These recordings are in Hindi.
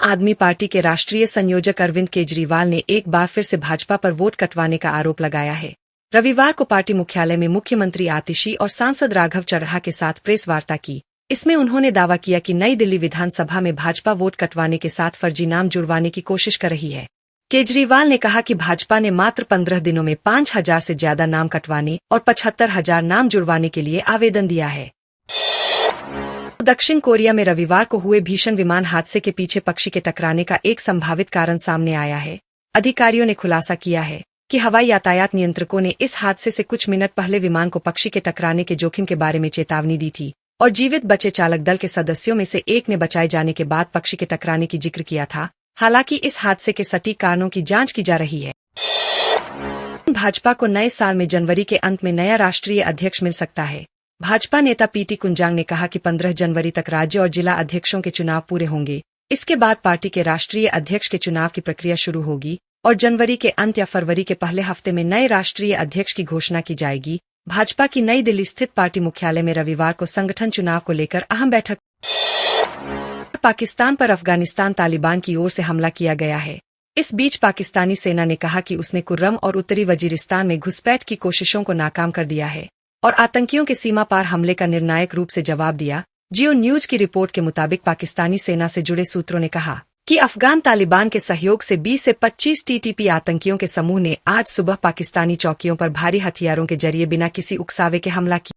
आदमी पार्टी के राष्ट्रीय संयोजक अरविंद केजरीवाल ने एक बार फिर से भाजपा पर वोट कटवाने का आरोप लगाया है। रविवार को पार्टी मुख्यालय में मुख्यमंत्री आतिशी और सांसद राघव चड्ढा के साथ प्रेस वार्ता की। इसमें उन्होंने दावा किया कि नई दिल्ली विधानसभा में भाजपा वोट कटवाने के साथ फर्जी नाम जुड़वाने की कोशिश कर रही है। केजरीवाल ने कहा कि भाजपा ने मात्र 15 दिनों में 5,000 से ज्यादा नाम कटवाने और 75,000 नाम जुड़वाने के लिए आवेदन दिया है। दक्षिण कोरिया में रविवार को हुए भीषण विमान हादसे के पीछे पक्षी के टकराने का एक संभावित कारण सामने आया है। अधिकारियों ने खुलासा किया है कि हवाई यातायात नियंत्रकों ने इस हादसे से कुछ मिनट पहले विमान को पक्षी के टकराने के जोखिम के बारे में चेतावनी दी थी और जीवित बचे चालक दल के सदस्यों में से एक ने बचाए जाने के बाद पक्षी के टकराने की जिक्र किया था। हालांकि इस हादसे के सटीक कारणों की जांच की जा रही है। भाजपा को नए साल में जनवरी के अंत में नया राष्ट्रीय अध्यक्ष मिल सकता है। भाजपा नेता पीटी कुंजांग ने कहा कि 15 जनवरी तक राज्य और जिला अध्यक्षों के चुनाव पूरे होंगे। इसके बाद पार्टी के राष्ट्रीय अध्यक्ष के चुनाव की प्रक्रिया शुरू होगी और जनवरी के अंत या फरवरी के पहले हफ्ते में नए राष्ट्रीय अध्यक्ष की घोषणा की जाएगी। भाजपा की नई दिल्ली स्थित पार्टी मुख्यालय में रविवार को संगठन चुनाव को लेकर अहम बैठक। पाकिस्तान पर अफगानिस्तान तालिबान की ओर से हमला किया गया है। इस बीच पाकिस्तानी सेना ने कहा कि उसने कुर्रम और उत्तरी वजीरिस्तान में घुसपैठ की कोशिशों को नाकाम कर दिया है और आतंकियों के सीमा पार हमले का निर्णायक रूप से जवाब दिया। जियो न्यूज की रिपोर्ट के मुताबिक पाकिस्तानी सेना से जुड़े सूत्रों ने कहा कि अफगान तालिबान के सहयोग से 20 से 25 टीटीपी आतंकियों के समूह ने आज सुबह पाकिस्तानी चौकियों पर भारी हथियारों के जरिए बिना किसी उकसावे के हमला किया।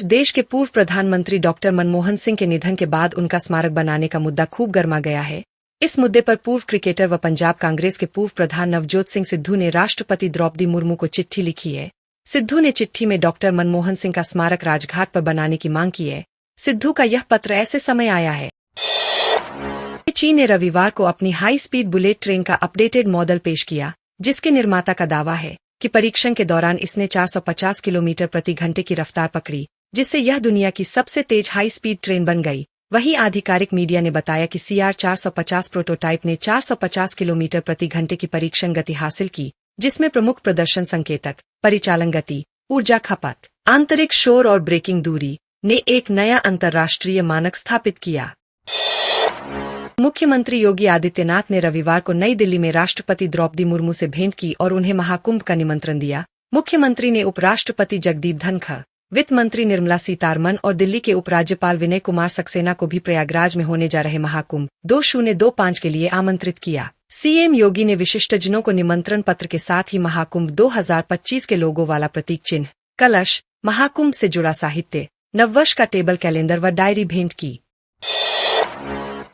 देश के पूर्व प्रधानमंत्री डॉक्टर मनमोहन सिंह के निधन के बाद उनका स्मारक बनाने का मुद्दा खूब गर्मा गया है। इस मुद्दे पर पूर्व क्रिकेटर व पंजाब कांग्रेस के पूर्व प्रधान नवजोत सिंह सिद्धू ने राष्ट्रपति द्रौपदी मुर्मू को चिट्ठी लिखी है। सिद्धू ने चिट्ठी में डॉक्टर मनमोहन सिंह का स्मारक राजघाट पर बनाने की मांग की है। सिद्धू का यह पत्र ऐसे समय आया है। चीन ने रविवार को अपनी हाई स्पीड बुलेट ट्रेन का अपडेटेड मॉडल पेश किया, जिसके निर्माता का दावा है कि परीक्षण के दौरान इसने 450 किलोमीटर प्रति घंटे की रफ्तार पकड़ी, जिससे यह दुनिया की सबसे तेज हाई स्पीड ट्रेन बन गई। वहीं आधिकारिक मीडिया ने बताया कि CR 450 प्रोटोटाइप ने 450 किलोमीटर प्रति घंटे की परीक्षण गति हासिल की, जिसमें प्रमुख प्रदर्शन संकेतक, परिचालन गति, ऊर्जा खपत, आंतरिक शोर और ब्रेकिंग दूरी ने एक नया अंतर्राष्ट्रीय मानक स्थापित किया। मुख्यमंत्री योगी आदित्यनाथ ने रविवार को नई दिल्ली में राष्ट्रपति द्रौपदी मुर्मू से भेंट की और उन्हें महाकुंभ का निमंत्रण दिया। मुख्यमंत्री ने उपराष्ट्रपति जगदीप धनखड़, वित्त मंत्री निर्मला सीतारमण और दिल्ली के उपराज्यपाल विनय कुमार सक्सेना को भी प्रयागराज में होने जा रहे महाकुंभ 2025 के लिए आमंत्रित किया। सीएम योगी ने विशिष्टजनों को निमंत्रण पत्र के साथ ही महाकुंभ 2025 के लोगो वाला प्रतीक चिन्ह, कलश, महाकुंभ से जुड़ा साहित्य, नववर्ष का टेबल कैलेंडर व डायरी भेंट की।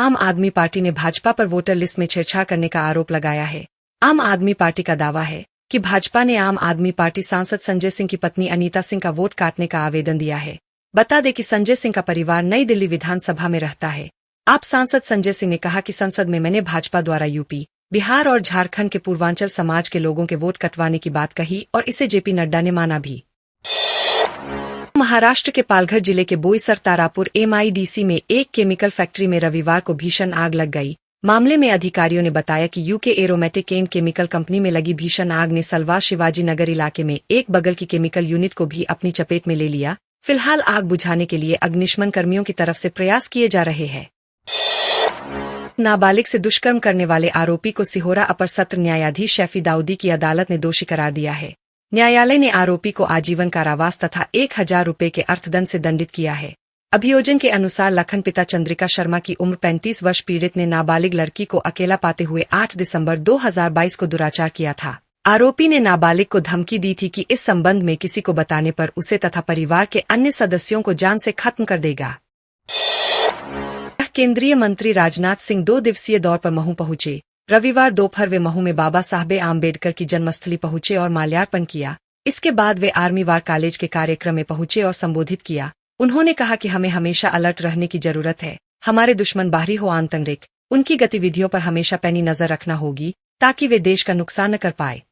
आम आदमी पार्टी ने भाजपा पर वोटर लिस्ट में छेड़छाड़ करने का आरोप लगाया है। आम आदमी पार्टी का दावा है कि भाजपा ने आम आदमी पार्टी सांसद संजय सिंह की पत्नी अनीता सिंह का वोट काटने का आवेदन दिया है। बता दें कि संजय सिंह का परिवार नई दिल्ली विधानसभा में रहता है। आप सांसद संजय सिंह ने कहा कि संसद में मैंने भाजपा द्वारा यूपी, बिहार और झारखंड के पूर्वांचल समाज के लोगों के वोट कटवाने की बात कही और इसे जेपी नड्डा ने माना भी। महाराष्ट्र के पालघर जिले के बोईसर तारापुर MIDC में एक केमिकल फैक्ट्री में रविवार को भीषण आग लग गई। मामले में अधिकारियों ने बताया कि UK aromatic and chemical company में लगी भीषण आग ने सलवार शिवाजी नगर इलाके में एक बगल की केमिकल यूनिट को भी अपनी चपेट में ले लिया। फिलहाल आग बुझाने के लिए अग्निशमन कर्मियों की तरफ से प्रयास किए जा रहे हैं। नाबालिग से दुष्कर्म करने वाले आरोपी को सिहोरा अपर सत्र न्यायाधीश शैफी दाऊदी की अदालत ने दोषी करार दिया है। न्यायालय ने आरोपी को आजीवन कारावास तथा 1,000 रुपये के अर्थदंड से दंडित किया है। अभियोजन के अनुसार लखन पिता चंद्रिका शर्मा की उम्र 35 वर्ष पीड़ित ने नाबालिग लड़की को अकेला पाते हुए 8 दिसंबर 2022 को दुराचार किया था। आरोपी ने नाबालिग को धमकी दी थी कि इस संबंध में किसी को बताने पर उसे तथा परिवार के अन्य सदस्यों को जान से खत्म कर देगा। केंद्रीय मंत्री राजनाथ सिंह 2 दिवसीय दौर पर महू पहुंचे। रविवार दोपहर वे महू में बाबा साहब आम्बेडकर की जन्मस्थली पहुंचे और माल्यार्पण किया। इसके बाद वे आर्मी वार कॉलेज के कार्यक्रम में पहुंचे और संबोधित किया। उन्होंने कहा कि हमें हमेशा अलर्ट रहने की जरूरत है। हमारे दुश्मन बाहरी हो आंतरिक, उनकी गतिविधियों पर हमेशा पैनी नजर रखना होगी ताकि वे देश का नुकसान न कर पाए।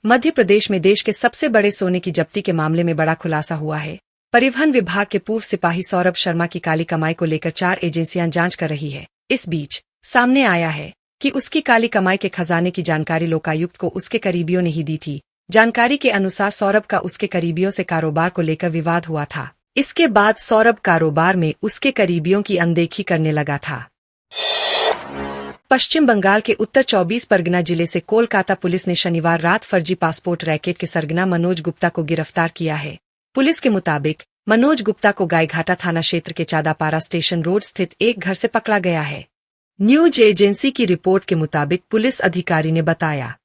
मध्य प्रदेश में देश के सबसे बड़े सोने की जब्ती के मामले में बड़ा खुलासा हुआ है। परिवहन विभाग के पूर्व सिपाही सौरभ शर्मा की काली कमाई को लेकर 4 एजेंसियां जांच कर रही है। इस बीच सामने आया है कि उसकी काली कमाई के खजाने की जानकारी लोकायुक्त को उसके करीबियों ने ही दी थी। जानकारी के अनुसार सौरभ का उसके करीबियों से कारोबार को लेकर विवाद हुआ था। इसके बाद सौरभ कारोबार में उसके करीबियों की अनदेखी करने लगा था। पश्चिम बंगाल के उत्तर 24 परगना जिले से कोलकाता पुलिस ने शनिवार रात फर्जी पासपोर्ट रैकेट के सरगना मनोज गुप्ता को गिरफ्तार किया है। पुलिस के मुताबिक मनोज गुप्ता को गायघाटा थाना क्षेत्र के चादापारा स्टेशन रोड स्थित एक घर से पकड़ा गया है। न्यूज एजेंसी की रिपोर्ट के मुताबिक पुलिस अधिकारी ने बताया,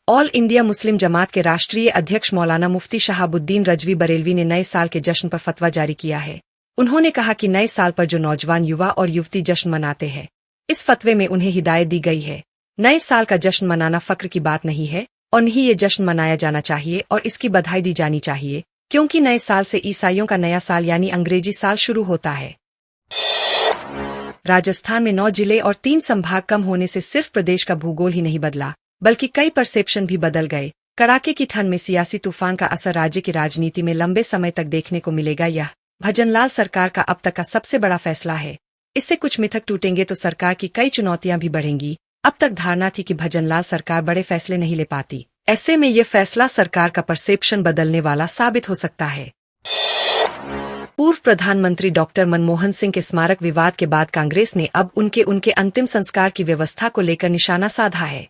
ऑल इंडिया मुस्लिम जमात के राष्ट्रीय अध्यक्ष मौलाना मुफ्ती शहाबुद्दीन रजवी बरेलवी ने नए साल के जश्न पर फतवा जारी किया है। उन्होंने कहा कि नए साल पर जो नौजवान युवा और युवती जश्न मनाते हैं, इस फतवे में उन्हें हिदायत दी गई है। नए साल का जश्न मनाना फक्र की बात नहीं है और नहीं ये जश्न मनाया जाना चाहिए और इसकी बधाई दी जानी चाहिए, क्योंकि नए साल से ईसाइयों का नया साल यानी अंग्रेजी साल शुरू होता है। राजस्थान में 9 जिले और 3 संभाग कम होने से सिर्फ प्रदेश का भूगोल ही नहीं बदला, बल्कि कई परसेप्शन भी बदल गए। कड़ाके की ठंड में सियासी तूफान का असर राज्य की राजनीति में लंबे समय तक देखने को मिलेगा। यह भजनलाल सरकार का अब तक का सबसे बड़ा फैसला है। इससे कुछ मिथक टूटेंगे तो सरकार की कई चुनौतियां भी बढ़ेंगी। अब तक धारणा थी कि भजनलाल सरकार बड़े फैसले नहीं ले पाती, ऐसे में ये फैसला सरकार का परसेप्शन बदलने वाला साबित हो सकता है। पूर्व प्रधानमंत्री डॉक्टर मनमोहन सिंह के स्मारक विवाद के बाद कांग्रेस ने अब उनके अंतिम संस्कार की व्यवस्था को लेकर निशाना साधा है।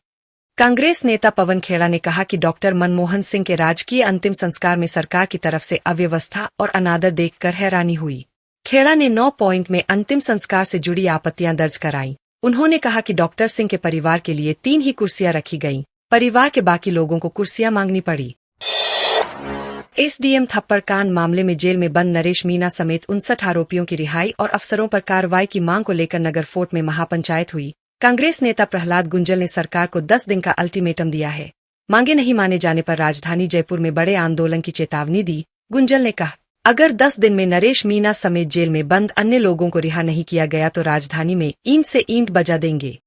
कांग्रेस नेता पवन खेड़ा ने कहा कि डॉक्टर मनमोहन सिंह के राजकीय अंतिम संस्कार में सरकार की तरफ से अव्यवस्था और अनादर देखकर हैरानी हुई। खेड़ा ने 9 पॉइंट में अंतिम संस्कार से जुड़ी आपत्तियां दर्ज कराईं। उन्होंने कहा कि डॉक्टर सिंह के परिवार के लिए 3 ही कुर्सियां रखी गईं, परिवार के बाकी लोगों को कुर्सियां मांगनी पड़ी। एसडीएम थप्पड़ कांड मामले में जेल में बंद नरेश मीणा समेत 59 आरोपियों की रिहाई और अफसरों पर कार्रवाई की मांग को लेकर नगर फोर्ट में महापंचायत हुई। कांग्रेस नेता प्रहलाद गुंजल ने सरकार को 10 दिन का अल्टीमेटम दिया है। मांगे नहीं माने जाने पर राजधानी जयपुर में बड़े आंदोलन की चेतावनी दी। गुंजल ने कहा, अगर 10 दिन में नरेश मीणा समेत जेल में बंद अन्य लोगों को रिहा नहीं किया गया तो राजधानी में ईंट से ईंट बजा देंगे।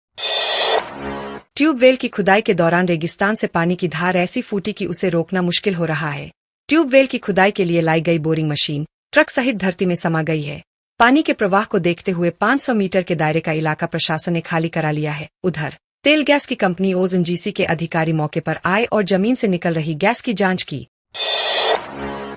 ट्यूबवेल की खुदाई के दौरान रेगिस्तान से पानी की धार ऐसी फूटी कि उसे रोकना मुश्किल हो रहा है। ट्यूबवेल की खुदाई के लिए लाई गई बोरिंग मशीन ट्रक सहित धरती में समा गई है। पानी के प्रवाह को देखते हुए 500 मीटर के दायरे का इलाका प्रशासन ने खाली करा लिया है। उधर तेल गैस की कंपनी ओएनजीसी के अधिकारी मौके पर आए और जमीन से निकल रही गैस की जांच की।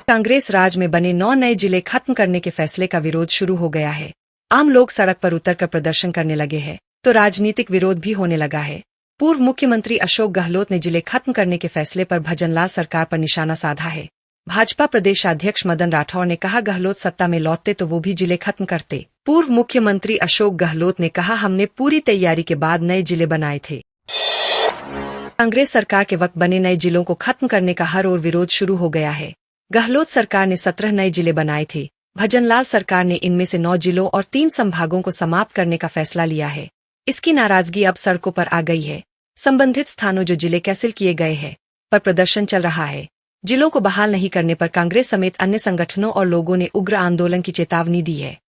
कांग्रेस राज में बने 9 नए जिले खत्म करने के फैसले का विरोध शुरू हो गया है। आम लोग सड़क पर उतरकर प्रदर्शन करने लगे हैं तो राजनीतिक विरोध भी होने लगा है। पूर्व मुख्यमंत्री अशोक गहलोत ने जिले खत्म करने के फैसले पर भजनलाल सरकार पर निशाना साधा है। भाजपा प्रदेशाध्यक्ष मदन राठौर ने कहा, गहलोत सत्ता में लौटते तो वो भी जिले खत्म करते। पूर्व मुख्यमंत्री अशोक गहलोत ने कहा, हमने पूरी तैयारी के बाद नए जिले बनाए थे। कांग्रेस सरकार के वक्त बने नए जिलों को खत्म करने का हर ओर विरोध शुरू हो गया है। गहलोत सरकार ने 17 नए जिले बनाए थे। भजनलाल सरकार ने इनमें से 9 जिलों और 3 संभागों को समाप्त करने का फैसला लिया है। इसकी नाराजगी अब सड़कों पर आ गई है। संबंधित स्थानों जो जिले कैंसिल किए गए हैं पर प्रदर्शन चल रहा है। जिलों को बहाल नहीं करने पर कांग्रेस समेत अन्य संगठनों और लोगों ने उग्र आंदोलन की चेतावनी दी है।